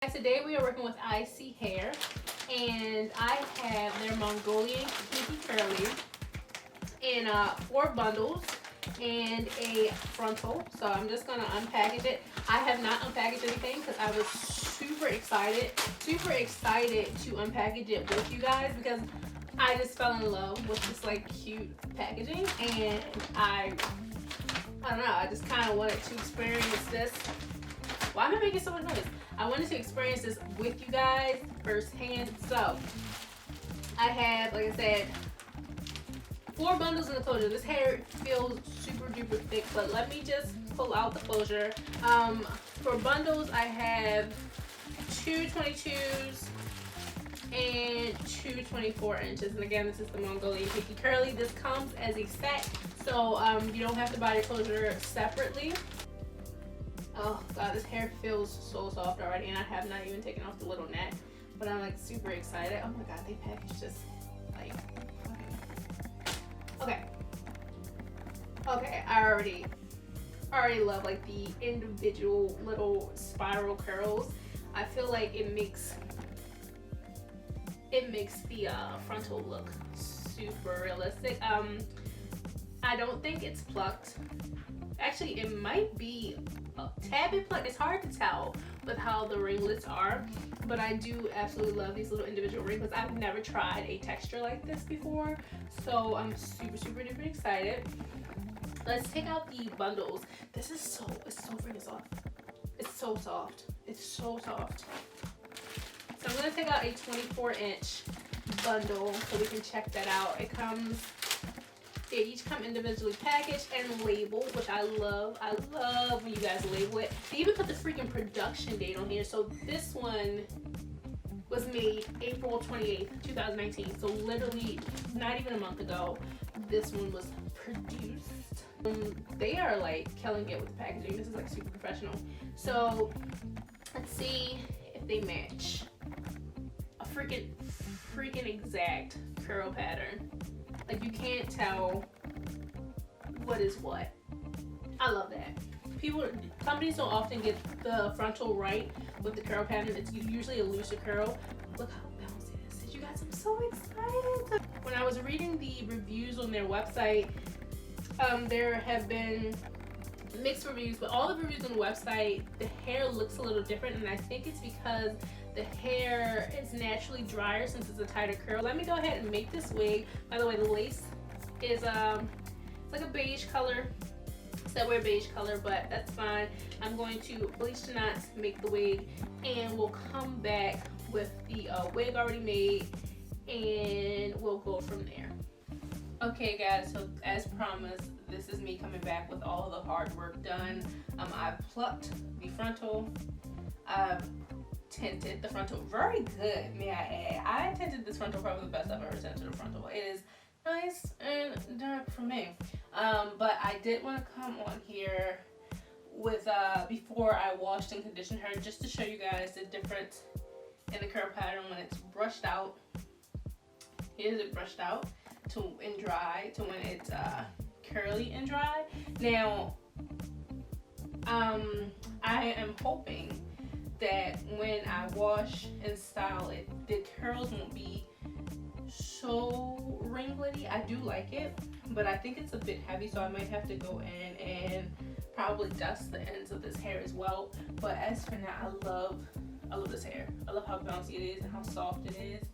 Today we are working with ISEE Hair, and I have their Mongolian Kinky Curly in 4 bundles and a frontal. So I'm just gonna unpackage it. I have not unpackaged anything because I was super excited to unpackage it with you guys because I just fell in love with this like cute packaging, and I don't know, I just kind of wanted to experience this. Why am I making so much noise? I wanted to experience this with you guys firsthand. So I have, like I said, 4 bundles in the closure. This hair feels super duper thick, but let me just pull out the closure. For bundles, I have 2 22s and 2 24 inches. And again, this is the Mongolian Kinky Curly. This comes as a set, so you don't have to buy the closure separately. Oh god, this hair feels so soft already, and I have not even taken off the little net, but I'm like super excited. Oh my god, they packaged this like okay. I already love like the individual little spiral curls. I feel like it makes the frontal look super realistic. I don't think it's plucked. Actually, it might be a tad bit plucked. It's hard to tell with how the ringlets are, but I do absolutely love these little individual ringlets. I've never tried a texture like this before, so I'm super duper excited. Let's take out the bundles. This is it's so freaking soft. It's so soft. It's so soft. So I'm gonna take out a 24-inch bundle so we can check that out. They each come individually packaged and labeled, which I love. I love when you guys label it. They even put the freaking production date on here. So this one was made April 28th, 2019. So literally not even a month ago, this one was produced. They are like killing it with the packaging. This is like super professional. So let's see if they match. A freaking exact curl pattern. Like you can't tell what is what. I love that. Companies don't often get the frontal right with the curl pattern. It's usually a looser curl. Look how bouncy this is, you guys. I'm so excited. When I was reading the reviews on their website, there have been mixed reviews, but all the reviews on the website, the hair looks a little different, and I think it's because the hair is naturally drier since it's a tighter curl. Let me go ahead and make this wig. By the way, the lace is it's like a beige color. It's that weird beige color, but that's fine. I'm going to bleach the knots, make the wig, and we'll come back with the wig already made, and we'll go from there. Okay guys, so as promised, this is me coming back with all the hard work done. I plucked the frontal. I've tinted the frontal very good, may I add. I tinted this frontal probably the best I've ever tinted a frontal. It is nice and dark for me. But I did want to come on here with before I washed and conditioned her, just to show you guys the difference in the curl pattern when it's brushed out. Here's it brushed out to and dry to when it's curly and dry. Now I am hoping that when I wash and style it, the curls won't be so ringlety. I do like it, but I think it's a bit heavy, so I might have to go in and probably dust the ends of this hair as well. But as for now, I love this hair. I love how bouncy it is and how soft it is.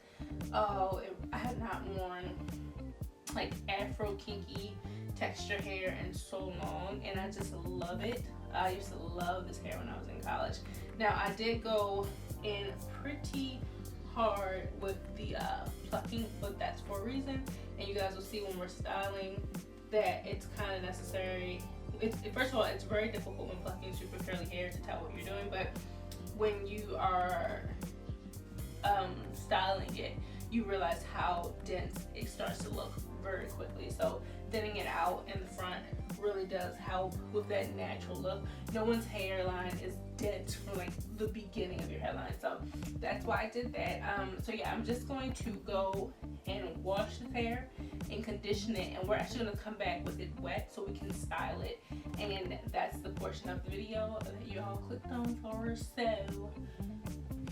Oh, I have not worn like Afro kinky texture hair in so long, and I just love it. I used to love this hair when I was in college. Now I did go in pretty hard with the plucking, but that's for a reason, and you guys will see when we're styling that it's kind of necessary. First of all, it's very difficult when plucking super curly hair to tell what you're doing, but when you are styling it, you realize how dense it starts to look very quickly. So thinning it out in the front really does help with that natural look. No one's hairline is dense from like the beginning of your hairline, so that's why I did that. So yeah, I'm just going to go and wash the hair and condition it, and we're actually going to come back with it wet so we can style it, and that's the portion of the video that you all clicked on for. So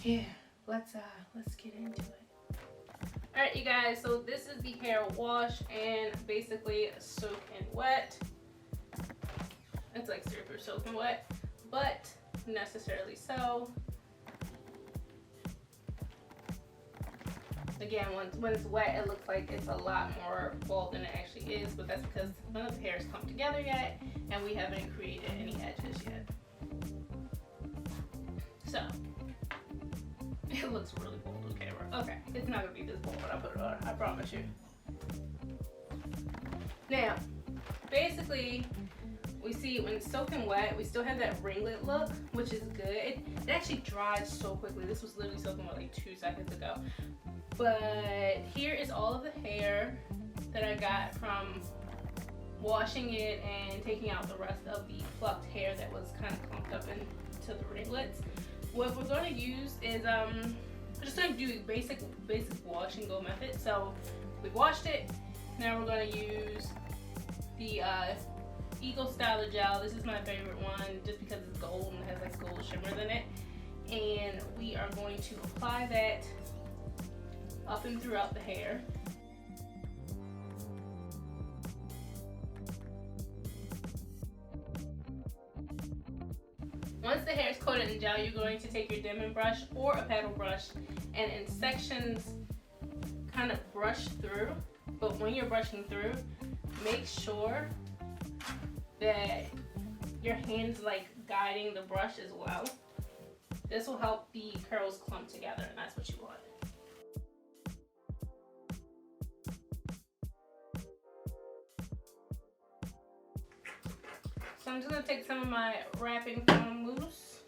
yeah, let's get into it. All right, you guys, so this is the hair wash and basically soak and wet. It's like super soak and wet, but necessarily so. Again, when it's wet, it looks like it's a lot more bald than it actually is, but that's because none of the hairs come together yet, and we haven't created any edges yet. So, it looks really bold on camera. Okay, it's not gonna be this bold when I put it on, I promise you. Now, basically, we see when it's soaking wet, we still have that ringlet look, which is good. It actually dries so quickly. This was literally soaking wet like 2 seconds ago. But here is all of the hair that I got from washing it and taking out the rest of the plucked hair that was kind of clumped up into the ringlets. What we're going to use is, we're just going to do basic wash and go method. So we washed it. Now we're going to use the Eagle Styler Gel. This is my favorite one just because it's gold and has like gold shimmers in it. And we are going to apply that up and throughout the hair. Once the hair is coated in gel, you're going to take your diamond brush or a paddle brush and in sections kind of brush through. But when you're brushing through, make sure that your hand's like guiding the brush as well. This will help the curls clump together, and that's what you want. So I'm just going to take some of my wrapping foam mousse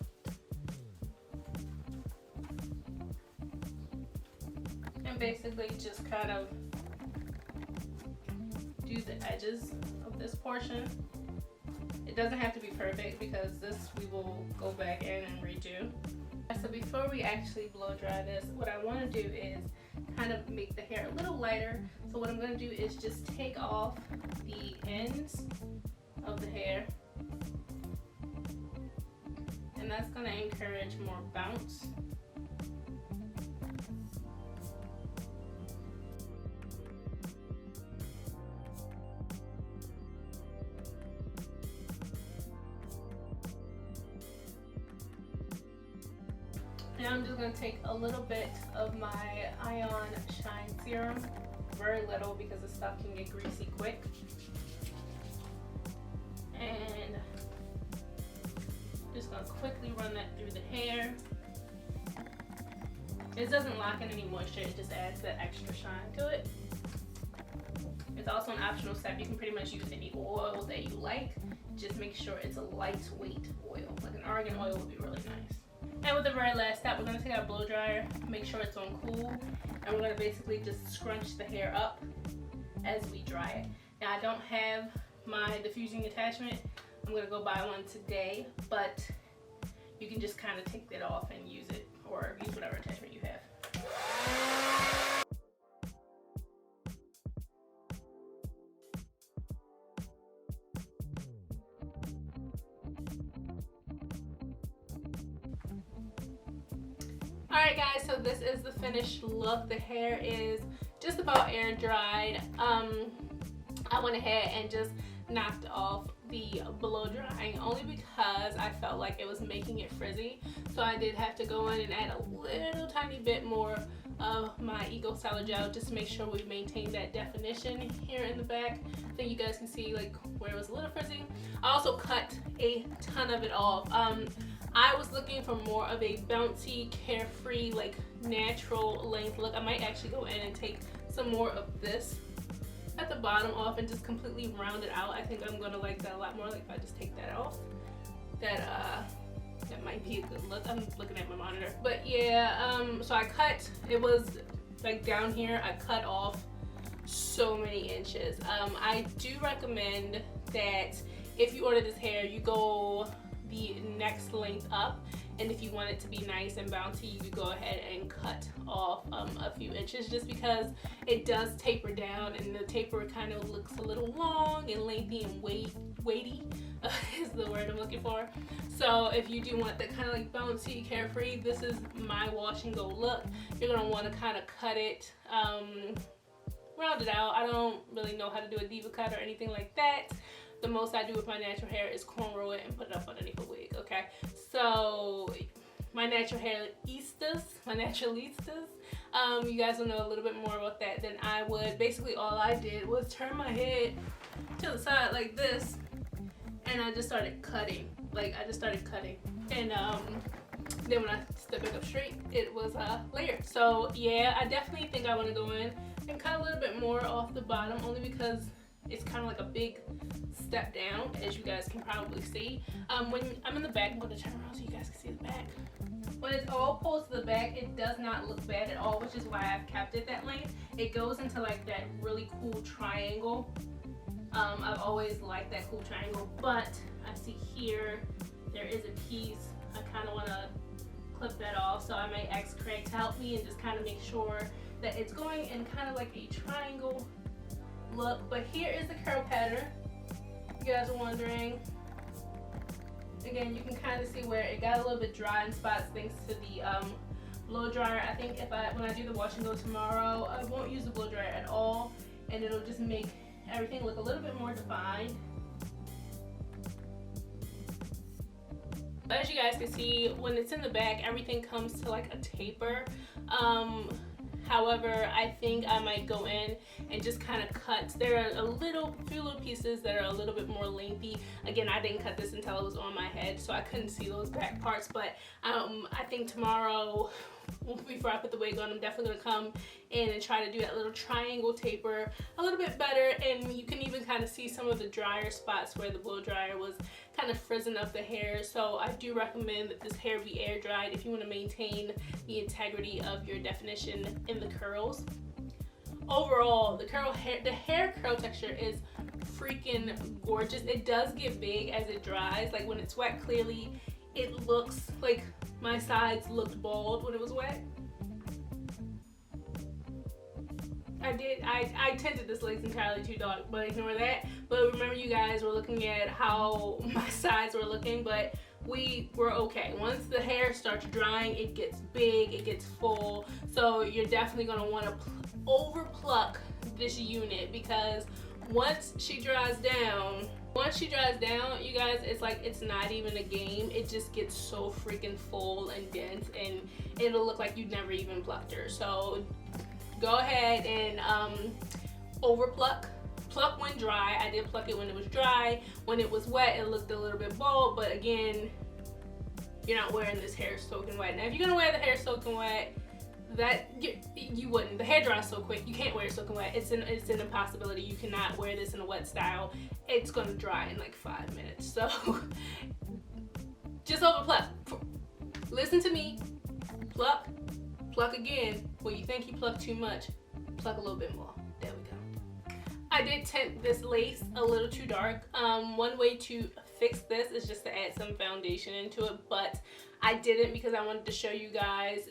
and basically just kind of do the edges of this portion. It doesn't have to be perfect because this we will go back in and redo. So before we actually blow dry this, what I want to do is kind of make the hair a little lighter. So what I'm going to do is just take off the ends of the hair, and that's going to encourage more bounce. Now I'm just going to take a little bit of my Ion Shine Serum, very little because the stuff can get greasy quick. And just going to quickly run that through the hair. This doesn't lock in any moisture, it just adds that extra shine to it. It's also an optional step. You can pretty much use any oil that you like. Just make sure it's a lightweight oil. Like an argan oil would be really nice. And with the very last step, we're going to take our blow dryer, make sure it's on cool, and we're going to basically just scrunch the hair up as we dry it. Now I don't have my diffusing attachment. I'm going to go buy one today, but you can just kind of take that off and use it, or use whatever attachment you have. Alright guys, so this is the finished look. The hair is just about air dried. I went ahead and just knocked off the blow drying only because I felt like it was making it frizzy. So I did have to go in and add a little tiny bit more of my Eagle Styler Gel just to make sure we maintain that definition here in the back. I think you guys can see like where it was a little frizzy. I also cut a ton of it off. I was looking for more of a bouncy, carefree, like natural length look. I might actually go in and take some more of this at the bottom off and just completely round it out. I think I'm gonna like that a lot more. Like if I just take that off, that might be a good look. I'm looking at my monitor, but yeah. So I cut. It was like down here. I cut off so many inches. I do recommend that if you order this hair, you go the next length up, and if you want it to be nice and bouncy, you could go ahead and cut off a few inches, just because it does taper down and the taper kind of looks a little long and lengthy and weighty. is the word I'm looking for. So if you do want that kind of like bouncy, carefree, this is my wash and go look. You're gonna want to kind of cut it, round it out. I don't really know how to do a diva cut or anything like that. The most I do with my natural hair is cornrow it and put it up underneath a wig, okay? So my naturalistas, you guys will know a little bit more about that than I would. Basically all I did was turn my head to the side like this, and I just started cutting. And then when I stepped back up straight, it was layered. So yeah, I definitely think I want to go in and cut a little bit more off the bottom, only because it's kind of like a big step down, as you guys can probably see. When I'm in the back, I'm going to turn around so you guys can see the back. When it's all pulled to the back, it does not look bad at all, which is why I've kept it that length. It goes into like that really cool triangle. I've always liked that cool triangle, but I see here there is a piece. I kind of want to clip that off, so I may ask Craig to help me and just kind of make sure that it's going in kind of like a triangle look. But here is the curl pattern. You guys are wondering. Again, you can kind of see where it got a little bit dry in spots thanks to the blow dryer. I think when I do the wash and go tomorrow, I won't use the blow dryer at all, and it'll just make everything look a little bit more defined. As you guys can see, when it's in the back, everything comes to like a taper. However, I think I might go in and just kind of cut. There are few little pieces that are a little bit more lengthy. Again, I didn't cut this until it was on my head, so I couldn't see those back parts. But I think tomorrow, before I put the wig on, I'm definitely gonna come in and try to do that little triangle taper a little bit better. And you can even kind of see some of the drier spots where the blow dryer was kind of frizzing up the hair. So I do recommend that this hair be air dried if you want to maintain the integrity of your definition in the curls. Overall, the hair curl texture is freaking gorgeous. It does get big as it dries. Like when it's wet, clearly it looks like my sides looked bald when it was wet. I tinted this lace entirely too dark, but ignore that. But remember, you guys were looking at how my sides were looking, but we were okay. Once the hair starts drying, it gets big, it gets full. So you're definitely gonna want to over pluck this unit, because once she dries down, you guys, it's like it's not even a game. It just gets so freaking full and dense, and it'll look like you never even plucked her. So go ahead and over pluck. Pluck when dry. I did pluck it when it was dry. When it was wet, it looked a little bit bald, but again, you're not wearing this hair soaking wet. Now, if you're gonna wear the hair soaking wet, that you wouldn't. The hair dries so quick, you can't wear it soaking wet. It's an impossibility. You cannot wear this in a wet style. It's gonna dry in like 5 minutes. So just over pluck. Listen to me. Pluck. Pluck again. When you think you pluck too much, pluck a little bit more. There we go. I did tint this lace a little too dark. One way to fix this is just to add some foundation into it, but I didn't because I wanted to show you guys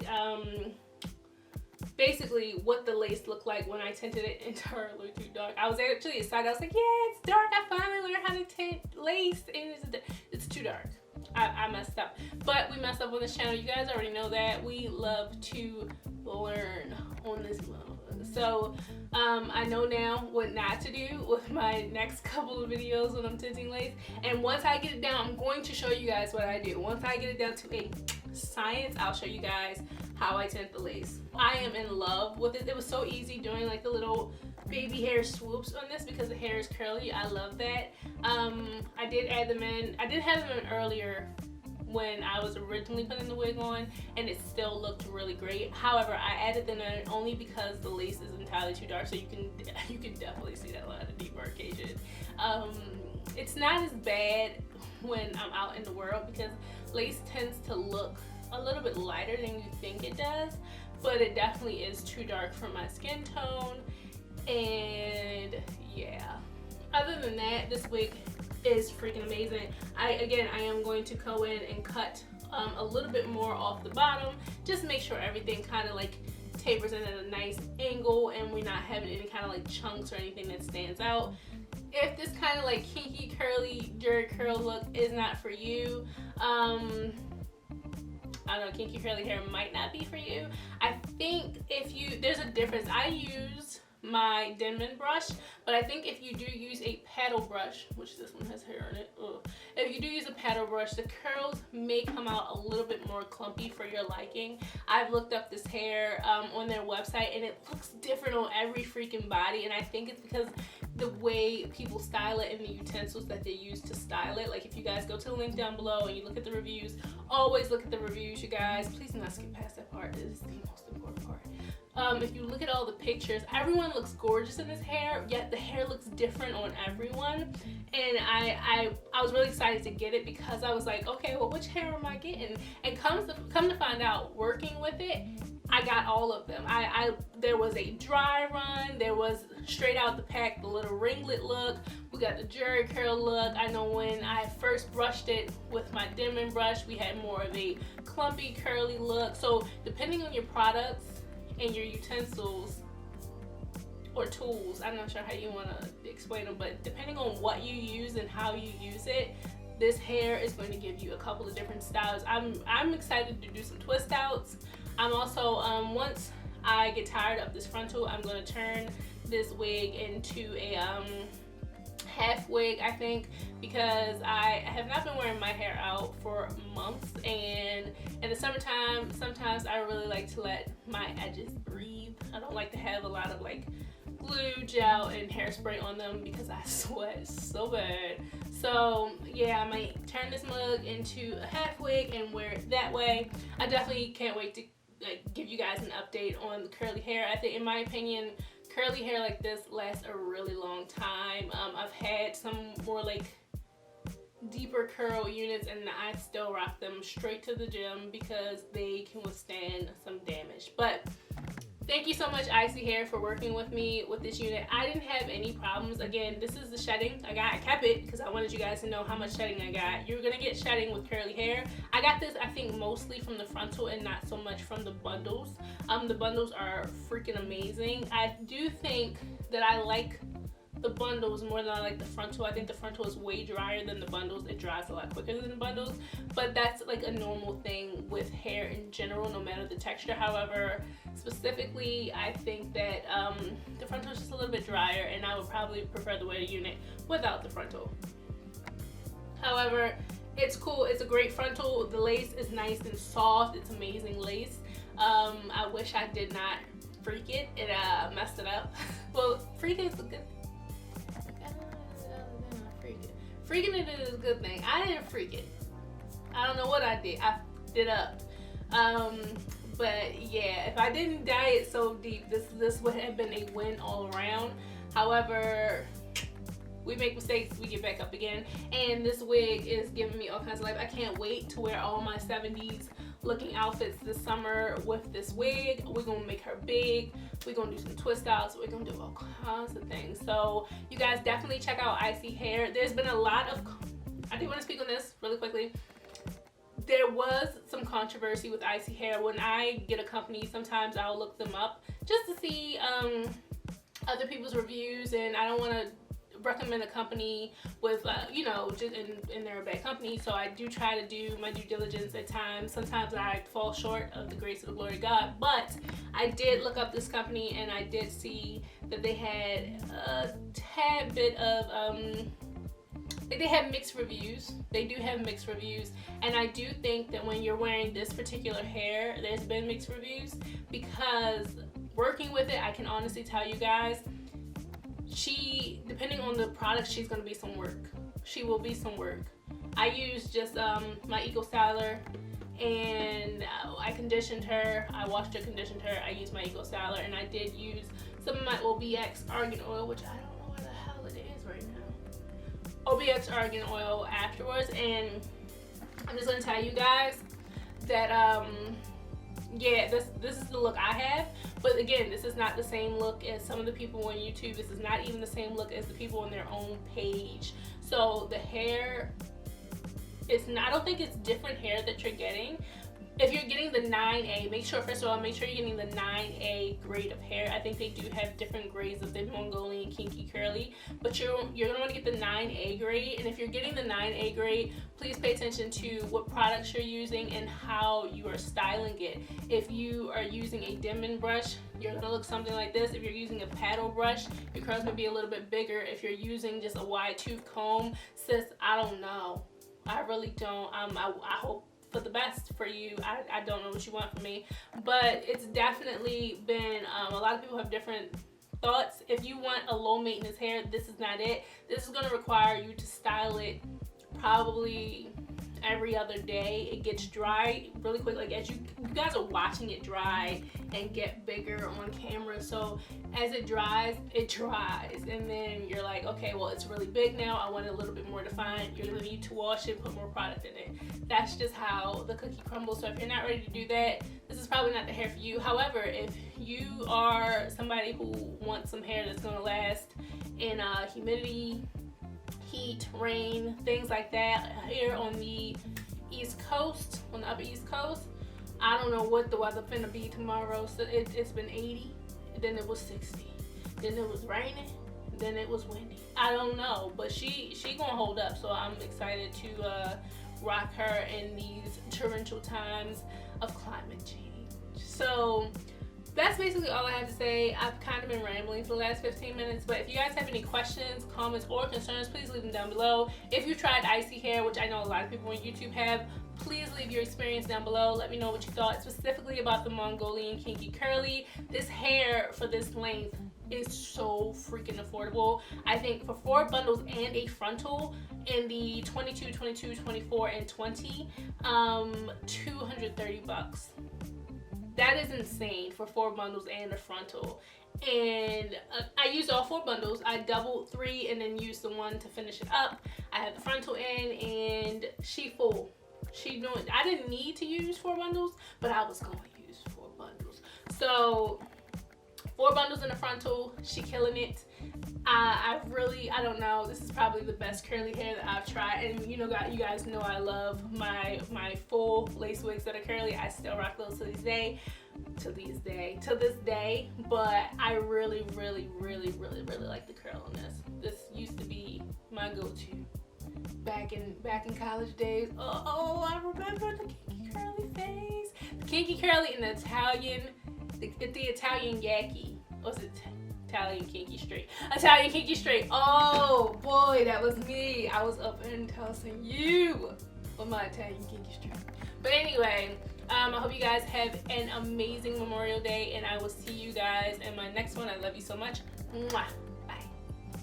basically what the lace looked like when I tinted it entirely too dark. I was actually excited. I was like, yeah, it's dark. I finally learned how to tint lace, and it's too dark. I messed up. But we messed up on this channel. You guys already know that. We love to learn on this motherfucker. So I know now what not to do with my next couple of videos when I'm tinting lace. And once I get it down, I'm going to show you guys what I do. Once I get it down to a science, I'll show you guys how I tint the lace. I am in love with it. It was so easy doing like the little baby hair swoops on this because the hair is curly. I love that. I did add them in. I did have them in earlier when I was originally putting the wig on, and it still looked really great. However, I added them in only because the lace is entirely too dark, so you can definitely see that line of demarcation. It's not as bad when I'm out in the world because lace tends to look a little bit lighter than you think it does, but it definitely is too dark for my skin tone. And yeah, other than that, this wig is freaking amazing. I am going to go in and cut a little bit more off the bottom, just make sure everything kind of like tapers in at a nice angle and we're not having any kind of like chunks or anything that stands out. if this kind of like kinky curly jerry curl look is not for you, I don't know, kinky curly hair might not be for you. I think there's a difference. I use my Denman brush, but I think if you do use a paddle brush, which this one has hair on it, if you do use a paddle brush, the curls may come out a little bit more clumpy for your liking. I've looked up this hair on their website, and it looks different on every freaking body, and I think it's because the way people style it and the utensils that they use to style it. Like if you guys go to the link down below and you look at the reviews, always look at the reviews, you guys. Please do not skip past that part. It is the most important part. If you look at all the pictures, everyone looks gorgeous in this hair, yet the hair looks different on everyone. And I was really excited to get it because I was like, okay, well, which hair am I getting? And come to find out, working with it, I got all of them. There was a dry run, there was straight out the pack, the little ringlet look, we got the jerry curl look. I know when I first brushed it with my Denman brush, we had more of a clumpy curly look. So depending on your products and your utensils or tools, I'm not sure how you want to explain them, but depending on what you use and how you use it, this hair is going to give you a couple of different styles. I'm excited to do some twist outs. I'm also, once I get tired of this frontal, I'm going to turn this wig into a half wig, I think, because I have not been wearing my hair out for months, and in the summertime, sometimes I really like to let my edges breathe. I don't like to have a lot of like glue, gel, and hairspray on them because I sweat so bad. So yeah, I might turn this mug into a half wig and wear it that way. I definitely can't wait to give you guys an update on the curly hair. I think, in my opinion, curly hair like this lasts a really long time. I've had some more like deeper curl units, and I still rock them straight to the gym because they can withstand some damage. But thank you so much, ISEE Hair, for working with me with this unit. I didn't have any problems. Again, this is the shedding I kept it because I wanted you guys to know how much shedding I got. You're gonna get shedding with curly hair. I got this, I think, mostly from the frontal and not so much from the bundles. The bundles are freaking amazing. I do think that I like the bundles more than I like the frontal. I think the frontal is way drier than the bundles. It dries a lot quicker than the bundles, but that's like a normal thing with hair in general, no matter the texture. However, specifically, I think that the frontal is just a little bit drier, and I would probably prefer the wear unit without the frontal. However, it's cool. It's a great frontal. The lace is nice and soft. It's amazing lace. I wish I did not freak it. It messed it up. Well, freak it is a good. Freaking it is a good thing. I didn't freak it. I don't know what I did. I f***ed it up. But yeah, if I didn't dye it so deep, this would have been a win all around. However, we make mistakes, we get back up again. And this wig is giving me all kinds of life. I can't wait to wear all my 70s looking outfits this summer with this wig. We're gonna make her big. We're gonna do some twist outs. We're gonna do all kinds of things. So you guys definitely check out ISEE Hair. There's been a lot of, I do want to speak on this really quickly. There was some controversy with ISEE Hair. When I get a company, sometimes I'll look them up just to see other people's reviews, and I don't want to recommend a company with you know, just and they're a bad company. So I do try to do my due diligence at times. Sometimes I fall short of the grace of the glory of God, but I did look up this company and I did see that they had a tad bit of they have mixed reviews. They do have mixed reviews, and I do think that when you're wearing this particular hair, there's been mixed reviews, because working with it, I can honestly tell you guys, depending on the product, she's gonna be some work. She will be some work. I used just my Eco Styler, and I conditioned her. I washed her, conditioned her. I used my Eco Styler, and I did use some of my OBX argan oil, which I don't know where the hell it is right now. OBX argan oil afterwards, and I'm just gonna tell you guys that yeah, this is the look I have. But again, this is not the same look as some of the people on YouTube. This is not even the same look as the people on their own page. So the hair is not, I don't think it's different hair that you're getting, if you're getting the 9A, make sure, first of all, make sure you're getting the 9A grade of hair. I think they do have different grades of the Mongolian Kinky Curly, but you're gonna want to get the 9A grade. And if you're getting the 9A grade, please pay attention to what products you're using and how you are styling it. If you are using a Denman brush, you're gonna look something like this. If you're using a paddle brush, your curls may be a little bit bigger. If you're using just a wide tooth comb, sis, I don't know. I really don't. I hope for the best for you. I don't know what you want from me, but it's definitely been, a lot of people have different thoughts. If you want a low maintenance hair, this is not it. This is going to require you to style it probably every other day. It gets dry really quick, like as you guys are watching it dry and get bigger on camera. So as it dries, and then you're like, okay, well, it's really big now, I want it a little bit more defined. You're gonna need to wash it, put more product in it. That's just how the cookie crumbles. So if you're not ready to do that, this is probably not the hair for you. However, if you are somebody who wants some hair that's gonna last in humidity, heat, rain, things like that, here on the East Coast, on the upper East Coast, I don't know what the weather finna be tomorrow. So it's been 80, then it was 60, then it was raining, then it was windy. I don't know, but she gonna hold up. So I'm excited to rock her in these torrential times of climate change. So that's basically all I have to say. I've kind of been rambling for the last 15 minutes, but if you guys have any questions, comments, or concerns, please leave them down below. If you tried ISEE hair, which I know a lot of people on YouTube have, please leave your experience down below. Let me know what you thought specifically about the Mongolian Kinky Curly. This hair for this length is so freaking affordable. I think for 4 bundles and a frontal in the 22, 22, 24, and 20, $230. That is insane for 4 bundles and a frontal. And I used all 4 bundles. I doubled 3 and then used the 1 to finish it up. I had the frontal in and she full. I didn't need to use 4 bundles, but I was going to use 4 bundles. So 4 bundles in the frontal, she killing it. I don't know, this is probably the best curly hair that I've tried. And you guys know I love my full lace wigs that are curly. I still rock those to this day. But I really, really, really, really, really like the curl on this. This used to be my go-to back in college days. Oh, I remember the kinky curly phase. The kinky curly and the Italian yaki. What's it? Italian kinky straight. Italian kinky straight. Oh boy, that was me. I was up and tossing you with my Italian kinky straight. But anyway, I hope you guys have an amazing Memorial Day, and I will see you guys in my next one. I love you so much. Mwah.